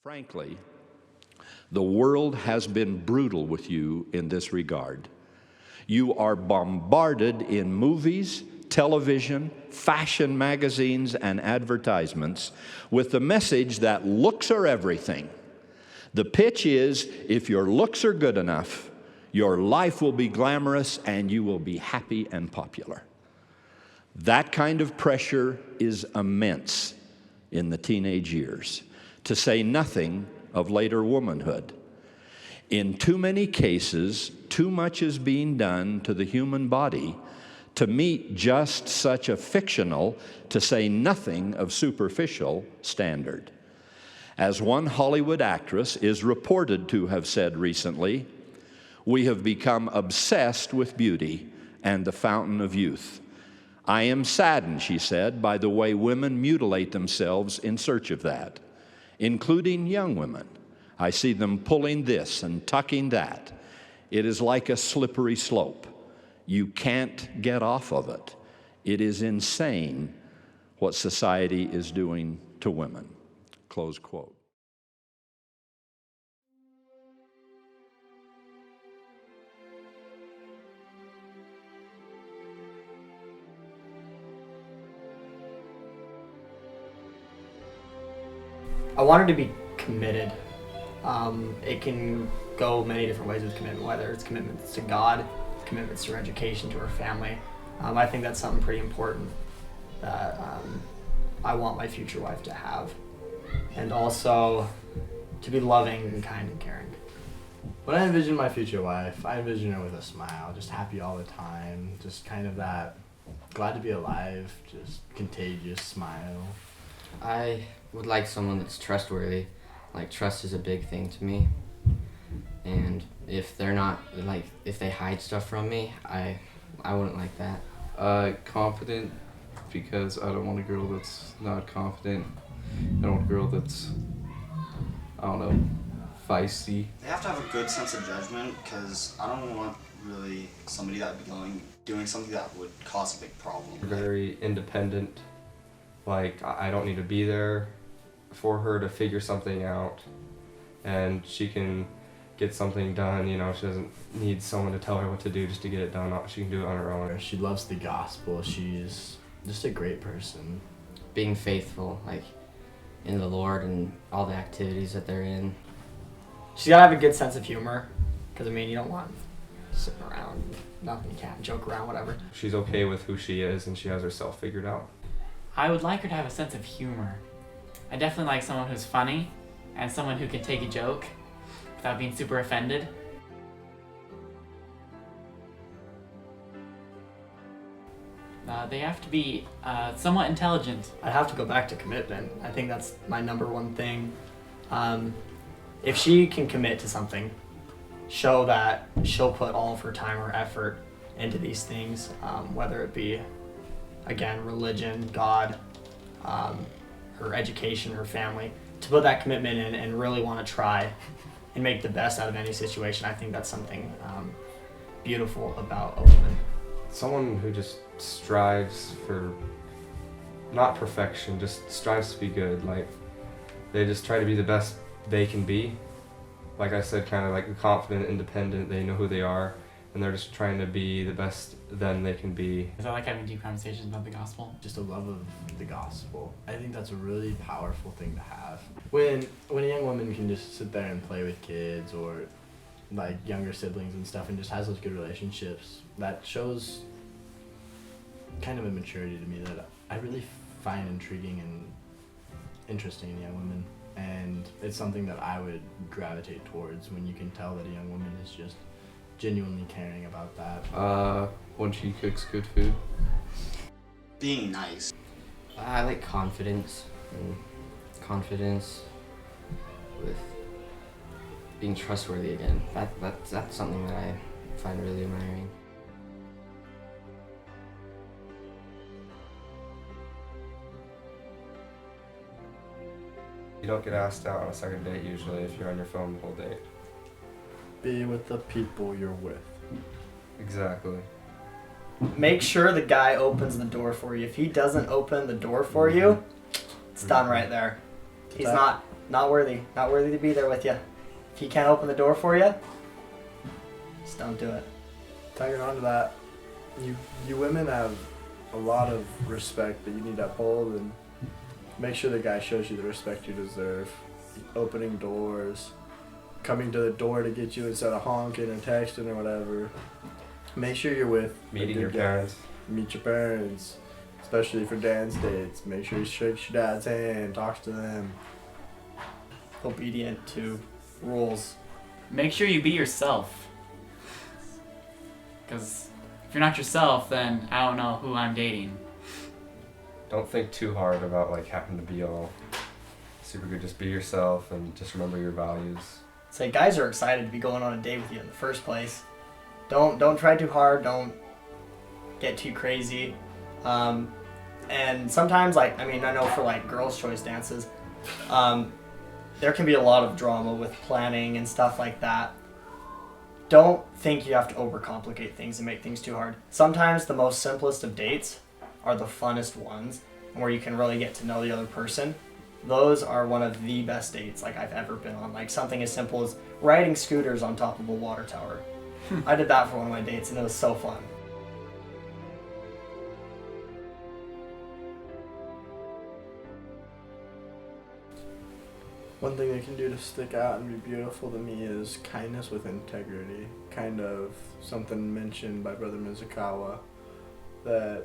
Frankly, the world has been brutal with you in this regard. You are bombarded in movies, television, fashion magazines, and advertisements with the message that looks are everything. The pitch is, if your looks are good enough, your life will be glamorous and you will be happy and popular. That kind of pressure is immense in the teenage years, to say nothing of later womanhood. In too many cases, too much is being done to the human body to meet just such a fictional, to say nothing of superficial, standard. As one Hollywood actress is reported to have said recently, "We have become obsessed with beauty and the fountain of youth. I am saddened," she said, "by the way women mutilate themselves in search of that, including young women. I see them pulling this and tucking that. It is like a slippery slope. You can't get off of it. It is insane what society is doing to women." Close quote. I want her to be committed. It can go many different ways with commitment, whether it's commitments to God, commitments to her education, to her family. I think that's something pretty important that I want my future wife to have. And also to be loving and kind and caring. When I envision my future wife, I envision her with a smile, just happy all the time, just kind of that glad to be alive, just contagious smile. I would like someone that's trustworthy. Like, trust is a big thing to me. And if they're not, like, if they hide stuff from me, I wouldn't like that. Confident, because I don't want a girl that's not confident. I don't want a girl that's, I don't know, feisty. They have to have a good sense of judgment, because I don't want really somebody that would be doing something that would cause a big problem. Very independent. Like, I don't need to be there for her to figure something out, and she can get something done. You know, she doesn't need someone to tell her what to do just to get it done. She can do it on her own. She loves the gospel. She's just a great person. Being faithful, like, in the Lord and all the activities that they're in. She's gotta have a good sense of humor, because you don't want sitting around, nothing, you can't joke around, whatever. She's okay with who she is, and she has herself figured out. I would like her to have a sense of humor. I definitely like someone who's funny and someone who can take a joke without being super offended. They have to be somewhat intelligent. I'd have to go back to commitment. I think that's my number one thing. If she can commit to something, show that she'll put all of her time or effort into these things, whether it be, again, religion, God, her education, her family, to put that commitment in and really want to try and make the best out of any situation. I think that's something beautiful about a woman. Someone who just strives for, not perfection, just strives to be good. Like, they just try to be the best they can be. Like I said, kind of like confident, independent, they know who they are, and they're just trying to be the best them they can be. I like having deep conversations about the gospel. Just a love of the gospel. I think that's a really powerful thing to have. When a young woman can just sit there and play with kids or like younger siblings and stuff and just has those good relationships, that shows kind of a maturity to me that I really find intriguing and interesting in young women. And it's something that I would gravitate towards, when you can tell that a young woman is just genuinely caring about that. When she cooks good food. Being nice. I like confidence, and confidence with being trustworthy again. That's something that I find really admiring. You don't get asked out on a second date usually if you're on your phone the whole date. Be with the people you're with. Exactly. Make sure the guy opens the door for you. If he doesn't open the door for you, it's done right there. He's not not worthy to be there with you. If he can't open the door for you, just don't do it. Tagging on to that, you women have a lot of respect that you need to uphold, and make sure the guy shows you the respect you deserve. Opening doors, coming to the door to get you instead of honking or texting or whatever. Make sure you're with Meeting a your good guy. parents. Meet your parents, especially for dance dates. Make sure you shake your dad's hand, talks to them. Obedient to rules. Make sure you be yourself. Because if you're not yourself, then I don't know who I'm dating. Don't think too hard about like having to be all super good. Just be yourself and just remember your values. Say guys are excited to be going on a date with you in the first place. Don't try too hard. Don't get too crazy. And sometimes, like, I mean, I know for like girls' choice dances, there can be a lot of drama with planning and stuff like that. Don't think you have to overcomplicate things and make things too hard. Sometimes the most simplest of dates are the funnest ones, where you can really get to know the other person. Those are one of the best dates like I've ever been on. Like something as simple as riding scooters on top of a water tower. I did that for one of my dates and it was so fun. One thing they can do to stick out and be beautiful to me is kindness with integrity. Kind of something mentioned by Brother Mizukawa, that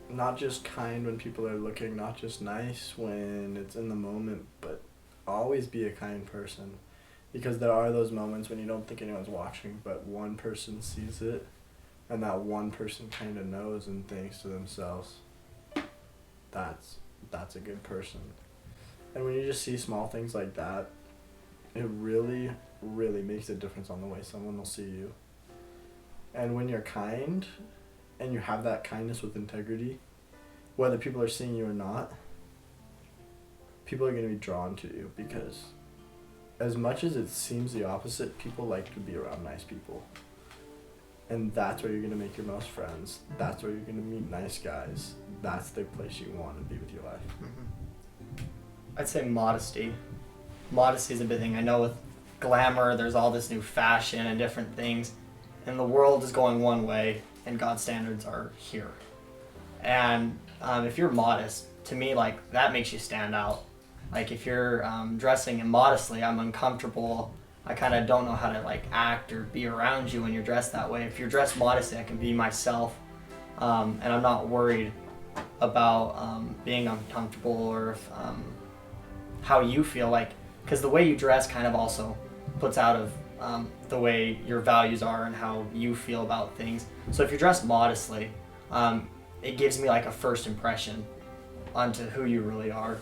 not just kind when people are looking, not just nice when it's in the moment, but always be a kind person. Because there are those moments when you don't think anyone's watching, but one person sees it, and that one person kind of knows and thinks to themselves, that's a good person. And when you just see small things like that, it really, really makes a difference on the way someone will see you. And when you're kind, and you have that kindness with integrity, whether people are seeing you or not, people are going to be drawn to you, because as much as it seems the opposite, people like to be around nice people. And that's where you're going to make your most friends. That's where you're going to meet nice guys. That's the place you want to be with your life. I'd say modesty. Modesty is a big thing. I know with glamour, there's all this new fashion and different things, and the world is going one way, and God's standards are here. And if you're modest, to me, like, that makes you stand out. Like, if you're dressing immodestly, I'm uncomfortable. I kind of don't know how to, like, act or be around you when you're dressed that way. If you're dressed modestly, I can be myself, and I'm not worried about being uncomfortable or if, how you feel, like, because the way you dress kind of also puts out of the way your values are and how you feel about things. So if you're dressed modestly, it gives me like a first impression onto who you really are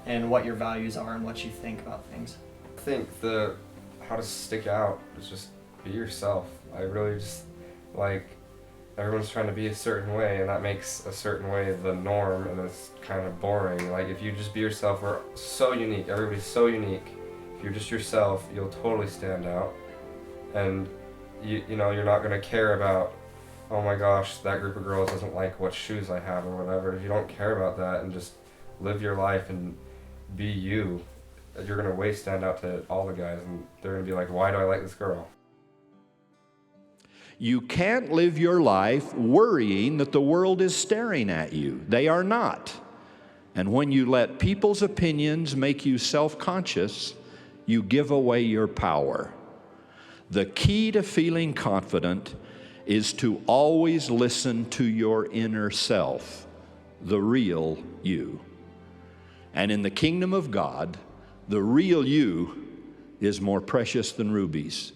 and what your values are and what you think about things. I think how to stick out is just be yourself. I really just, like, everyone's trying to be a certain way, and that makes a certain way the norm, and it's kind of boring. Like, if you just be yourself, we're so unique. Everybody's so unique. If you're just yourself, you'll totally stand out. And you know, you're not going to care about, oh my gosh, that group of girls doesn't like what shoes I have or whatever. If you don't care about that and just live your life and be you, you're going to way stand out to all the guys, and they're going to be like, why do I like this girl? You can't live your life worrying that the world is staring at you. They are not. And when you let people's opinions make you self-conscious, you give away your power. The key to feeling confident is to always listen to your inner self, the real you. And in the kingdom of God, the real you is more precious than rubies.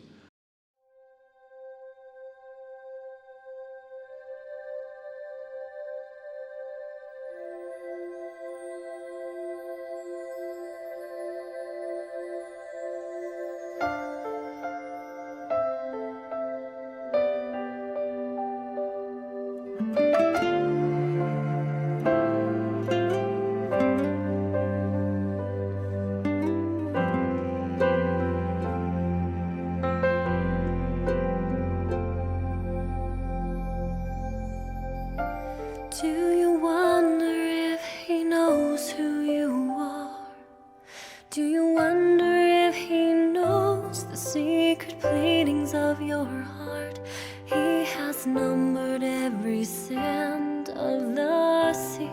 your heart. He has numbered every sand of the sea,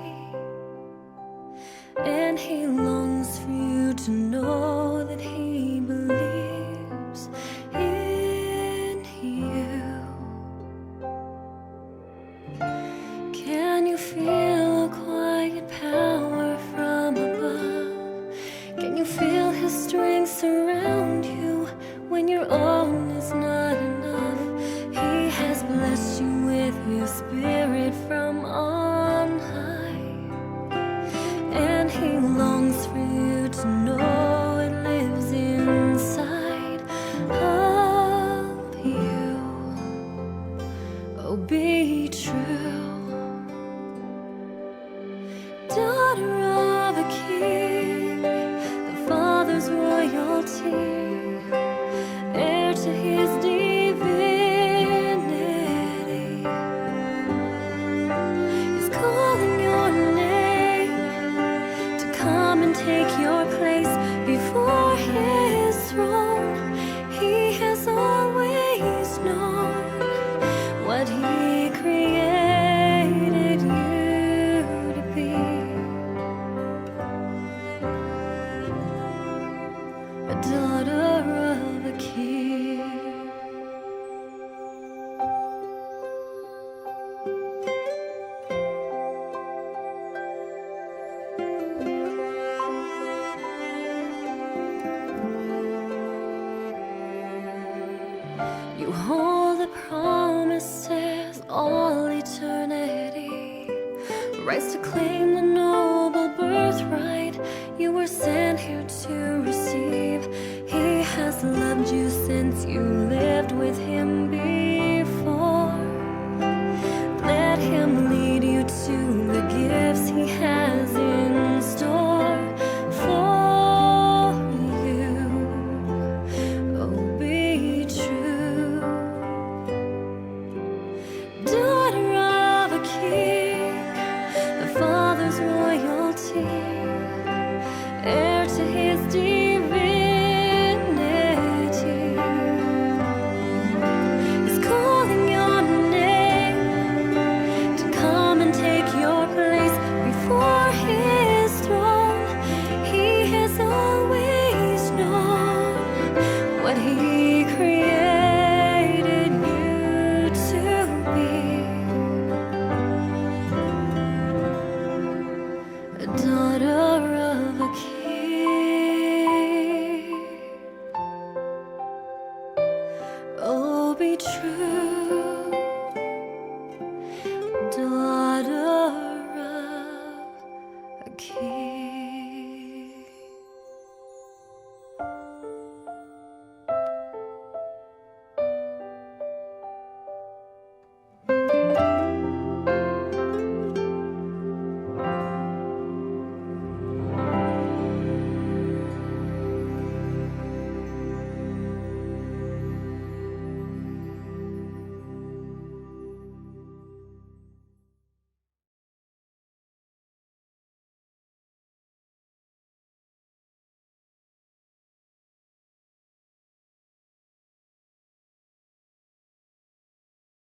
and he longs for you to know that he believes in you. Can you feel a quiet power from above? Can you feel his strength surround you when your own is not enough? He has blessed you with his spirit from on high, and he longs for you to know it lives inside of you. Oh, be true, daughter of a king, the Father's royalty, heir to his divinity. He's calling your name to come and take your place before his throne. He has always known what he created you to be. A daughter of a king. You hold the promises all eternity, rights to claim the noble birthright you were sent here to receive.